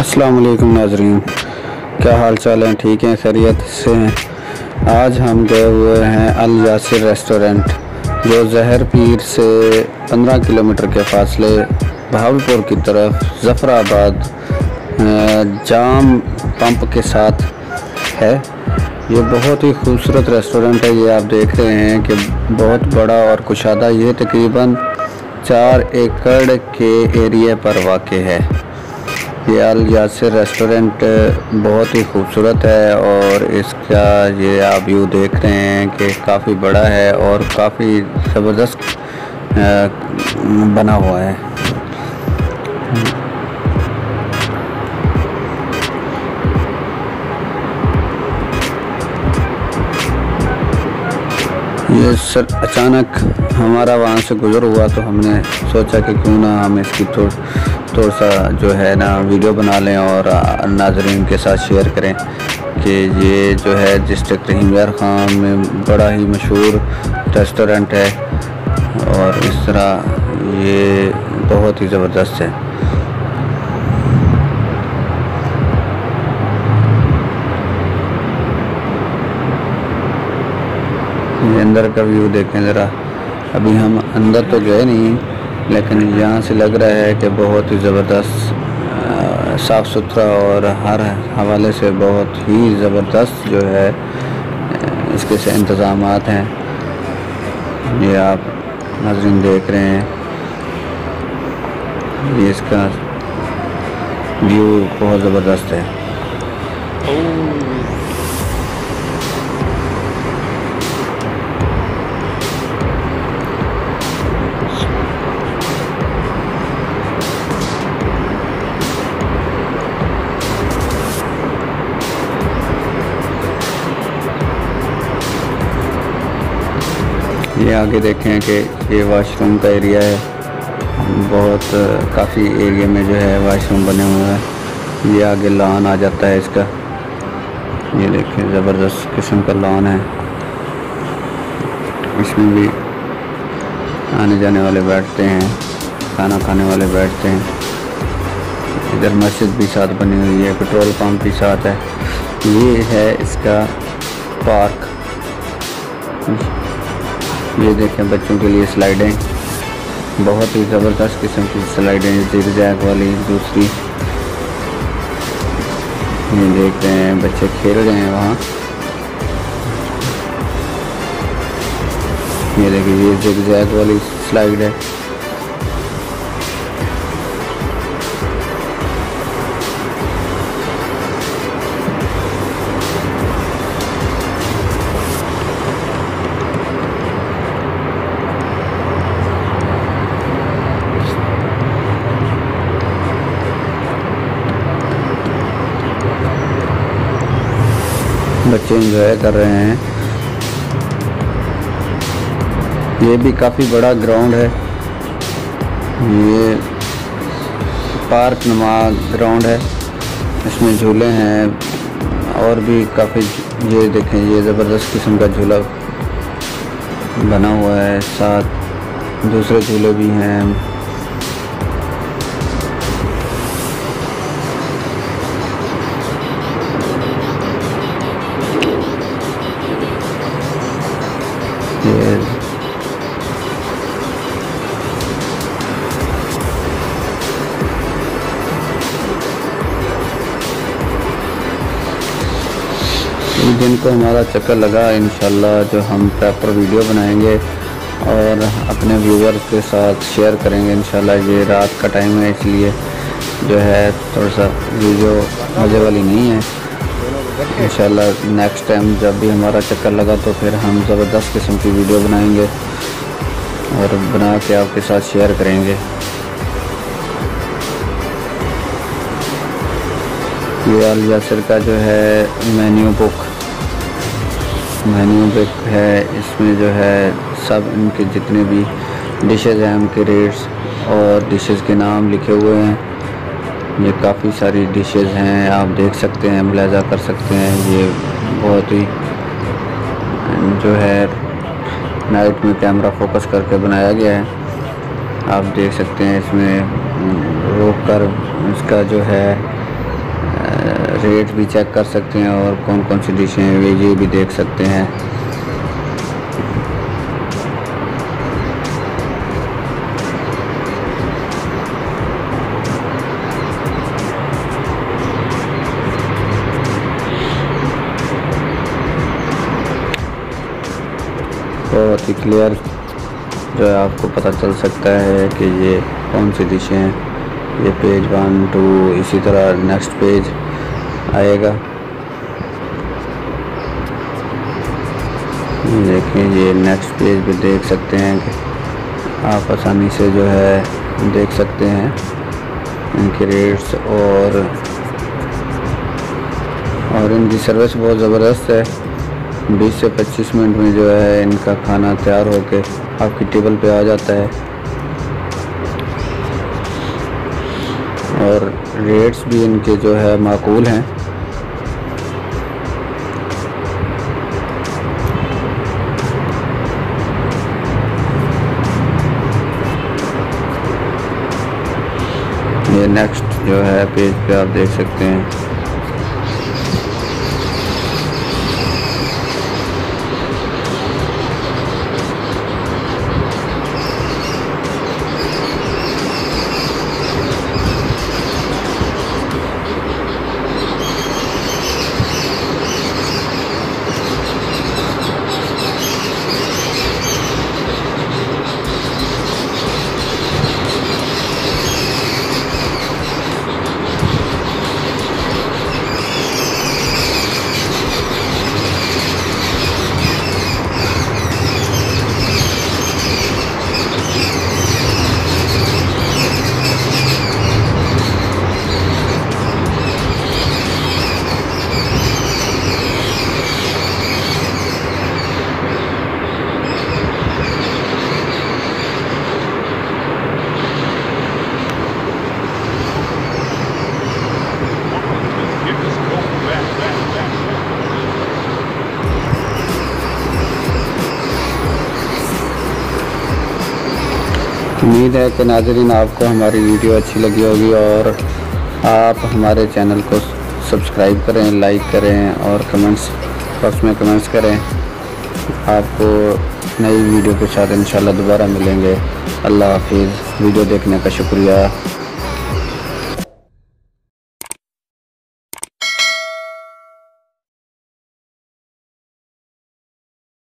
अस्सलाम वालेकुम नाज़रीन, क्या हाल चाल है? ठीक हैं, खैरियत से हैं। आज हम गए हुए हैं अल यासिर रेस्टोरेंट, जो जहर पीर से 15 किलोमीटर के फासले बहावलपुर की तरफ ज़फ़राबाद जाम पंप के साथ है। ये बहुत ही खूबसूरत रेस्टोरेंट है। ये आप देख रहे हैं कि बहुत बड़ा और कुशादा, ये तकरीबन 4 एकड़ के एरिया पर वाक़ है। ये अल यासिर रेस्टोरेंट बहुत ही खूबसूरत है और इसका ये आप व्यू देख रहे हैं कि काफ़ी बड़ा है और काफ़ी ज़बरदस्त बना हुआ है। ये सर अचानक हमारा वहाँ से गुज़र हुआ तो हमने सोचा कि क्यों ना हम इसकी थोड़ा सा जो है ना वीडियो बना लें और नाज़रीन के साथ शेयर करें कि ये जो है डिस्ट्रिक्ट रहीम यार ख़ान में बड़ा ही मशहूर रेस्टोरेंट है और इस तरह ये बहुत ही ज़बरदस्त है। ये अंदर का व्यू देखें ज़रा। अभी हम अंदर तो गए नहीं, लेकिन यहाँ से लग रहा है कि बहुत ही ज़बरदस्त साफ़ सुथरा और हर हवाले से बहुत ही ज़बरदस्त जो है इसके से इंतज़ामात हैं। ये आप नाज़रीन देख रहे हैं, ये इसका व्यू बहुत ज़बरदस्त है। ये आगे देखें कि ये वाशरूम का एरिया है। बहुत काफ़ी एरिया में जो है वाशरूम बने हुए हैं। ये आगे लॉन आ जाता है इसका। ये देखें ज़बरदस्त किस्म का लॉन है। इसमें भी आने जाने वाले बैठते हैं, खाना खाने वाले बैठते हैं। इधर मस्जिद भी साथ बनी हुई है, पेट्रोल पंप भी साथ है। ये है इसका पार्क। ये देखें बच्चों के लिए स्लाइडें, बहुत ही ज़बरदस्त किस्म की स्लाइडें, जिग-जैग वाली दूसरी। ये देख रहे हैं बच्चे खेल रहे हैं वहाँ। ये देखिए ये जिग-जैग वाली स्लाइड है। बच्चे एंजॉय कर रहे हैं। ये भी काफ़ी बड़ा ग्राउंड है। ये पार्क नुमा ग्राउंड है, इसमें झूले हैं और भी काफ़ी। ये देखें ये ज़बरदस्त किस्म का झूला बना हुआ है, साथ दूसरे झूले भी हैं। ये दिन को हमारा चक्कर लगा, इंशाल्लाह जो हम प्रॉपर वीडियो बनाएंगे और अपने व्यूअर्स के साथ शेयर करेंगे इंशाल्लाह। ये रात का टाइम है, इसलिए जो है थोड़ा सा वीडियो मज़े वाली नहीं है, इंशाल्लाह नेक्स्ट टाइम जब भी हमारा चक्कर लगा तो फिर हम ज़बरदस्त किस्म की वीडियो बनाएंगे और बना के आपके साथ शेयर करेंगे। ये अल यासिर का जो है मेन्यू बुक है, इसमें जो है सब इनके जितने भी डिशेज़ हैं उनके रेट्स और डिशेज़ के नाम लिखे हुए हैं। ये काफ़ी सारी डिशेज़ हैं, आप देख सकते हैं, मुलाहिज़ा कर सकते हैं। ये बहुत ही जो है नाइट में कैमरा फोकस करके बनाया गया है। आप देख सकते हैं इसमें रोक कर इसका जो है रेट भी चेक कर सकते हैं और कौन कौन सी डिशें हैं ये भी देख सकते हैं। बहुत ही क्लियर जो है आपको पता चल सकता है कि ये कौन सी डिशें हैं। ये पेज 1, 2 इसी तरह नेक्स्ट पेज आएगा। देखिए ये नेक्स्ट पेज भी देख सकते हैं कि आप आसानी से जो है देख सकते हैं इनके रेट्स और इनकी सर्विस बहुत ज़बरदस्त है। 20 से 25 मिनट में जो है इनका खाना तैयार होके आपकी टेबल पे आ जाता है और रेट्स भी इनके जो है माकूल हैं। ये नेक्स्ट जो है पेज पे आप देख सकते हैं। उम्मीद है कि नाज़रीन आपको हमारी वीडियो अच्छी लगी होगी और आप हमारे चैनल को सब्सक्राइब करें, लाइक करें और कमेंट्स बॉक्स में कमेंट्स करें। आपको नई वीडियो के साथ इंशाल्लाह दोबारा मिलेंगे। अल्लाह हाफिज़। वीडियो देखने का शुक्रिया।